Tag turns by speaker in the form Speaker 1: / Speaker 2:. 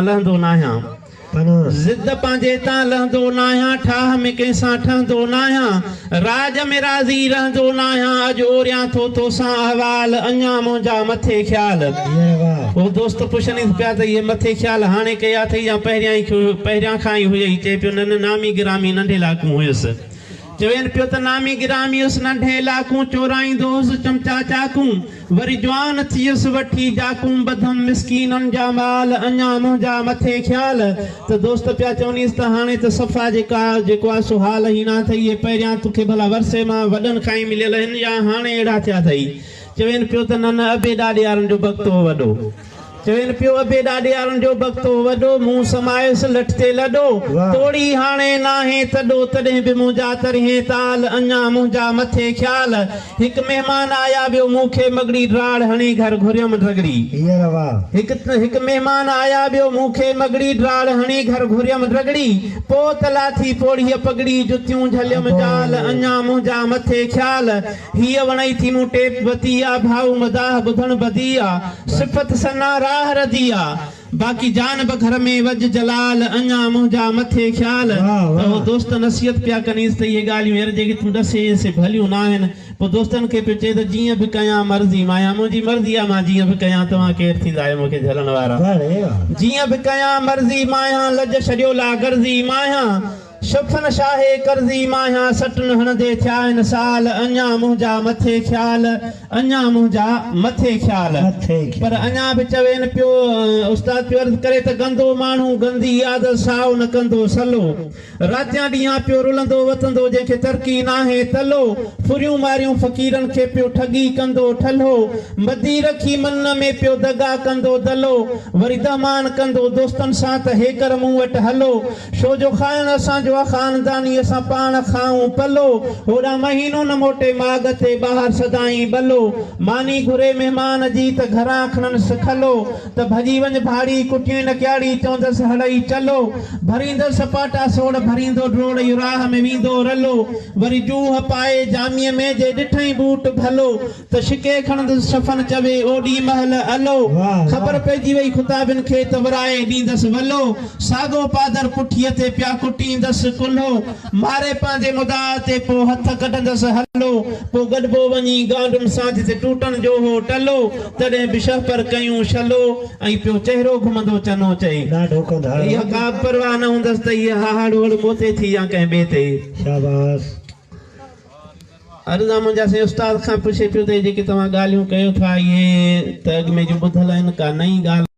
Speaker 1: लहंदो नाहियां जिद पांजे ता लहंदो नाहियां ठाह में कैसा ठहंदो नाहियां राज में राज़ी रहंदो नाहियां अज ओरियां थो तोसां अहवाल अञा मुंहिंजा मथे ख्याल। वो दोस्त पुछनि पिया त ये मथे ख्याल हाणे कया अथई या पहिरियां खां ई हुई चए पियो न नामी गिरामी नंढे लाकू हुयुसि चवेन पियो त नामी गिरामी उस नंढे लाकू चोराईंदोस चमचा चाकू वरी जवान थियुसि वठी जाकू बधम मिसकीनन जा माल अञा मुंहिंजा मथे ख्याल। त दोस्त पिया चवनीस त हाणे त सफ़ा जेको आहे सो हाल ई न अथई ये पहिरियां तोखे भला वरसे मां वॾनि खां ई मिलियल आहिनि या हाणे अहिड़ा थिया अथई। चवेन पियो त न अबे ॾाॾे वारनि जो बख़्तो वॾो चवेन पियो अबे ॾाॾे वारनि जो बख़्तो वॾो मुंहुं समायसि लठ ते लॾो तोड़ी हाणे नाहे तॾो तॾहिं बि मुंहिंजा तरिहे ताल अञा मुंहिंजा मथे ख्याल। हिकु महिमान आया ॿियो मूंखे मगड़ी ड्राड़ हणी घर घुरियमि रगड़ी हिकु महिमान आया ॿियो मूंखे मगड़ी ड्राड़ हणी घर घुरियमि रगड़ी पोइ तला थी पोड़ीअ पगड़ी जुतियूं झलियमि जाल अञा मुंहिंजा मथे ख्याल। हीअ वणई थी मूं टेप बती आ भाऊ मदाह ॿुधण बदी आ सिफ़त सना रदिया बाकी जान घर में वज जलाल अञा मुंहिंजा मथे ख्याल। तो दोस्त नसीहत पिया कनीस त ये ॻाल्हियूं हींअर जेके तूं ॾसे से भलियूं न आहिनि। पोइ दोस्तनि खे पियो चए त जीअं बि कयां मर्ज़ी माया मुंहिंजी मर्ज़ी आहे मां जीअं बि कयां तव्हां केरु थींदा आहियो मूंखे झलण वारा जीअं बि कयां मर्ज़ी माया लज छॾियो ला गर्ज़ी माया शुफन शाहे कर्ज़ी माया सटन हणदे थिया आहिनि साल अञा मुंहिंजा मथे ख्याल अञा मुंहिंजा मथे ख्याल। पर अञा बि चवेन पियो उस्ताद पियो अर्ज़ करे त गंदो माण्हू गंदी आदत साओ न कंदो सलो रातियां ॾींहं पियो रुलंदो वतंदो जंहिंखे तरक़ी नाहे तलो फुरियूं मारियूं फ़क़ीरनि खे पियो ठगी कंदो ठलो मदी रखी मन में पियो दगा कंदो दलो वरी दमान कंदो दोस्तनि सां त हेकर मूं वटि हलो छो जो खाइण असांजो खानदानी असां पाण खाऊं पलो होड़ा महीनो न मोटे माग ते ॿाहिरि सदाई बलो मानी घुरे महिमान जी त घरां खणनि सिखलो त भॼी वञ भाड़ी कुटियूं न क्याड़ी चवंदसि हड़ई चलो भरींदसि सपाटा सोड़ भरींदो ड्रोड़ इहो राह में वेंदो रलो वरी जूह पाए जामीअ में जे ॾिठई बूट भलो त शिके खणंदसि शफन चवे ओॾी महल हलो ख़बर पइजी वई खुताबिन खे त वराए ॾींदसि वलो साॻो पादर पुठीअ ते पिया कुटींदसि कुल्हो मारे पंहिंजे मुदा ते पोइ हथ कढंदसि हलो पोइ गॾिबो वञी गांडुनि सां जिते टूटनि जो हो टलो तॾहिं बि शहपर कयूं छलो ऐं पियो चहिरो घुमंदो चनो चई इहा का परवाह न हूंदसि त इहा हाड़ होड़ मोते थी या कंहिं ॿिए ते शाबाश। अर्ज़ा मुंहिंजा से उस्ताद खां पुछे पियो त जेके तव्हां ॻाल्हियूं कयो था इहे त अॻ में जो ॿुधल आहिनि का नई ॻाल्हि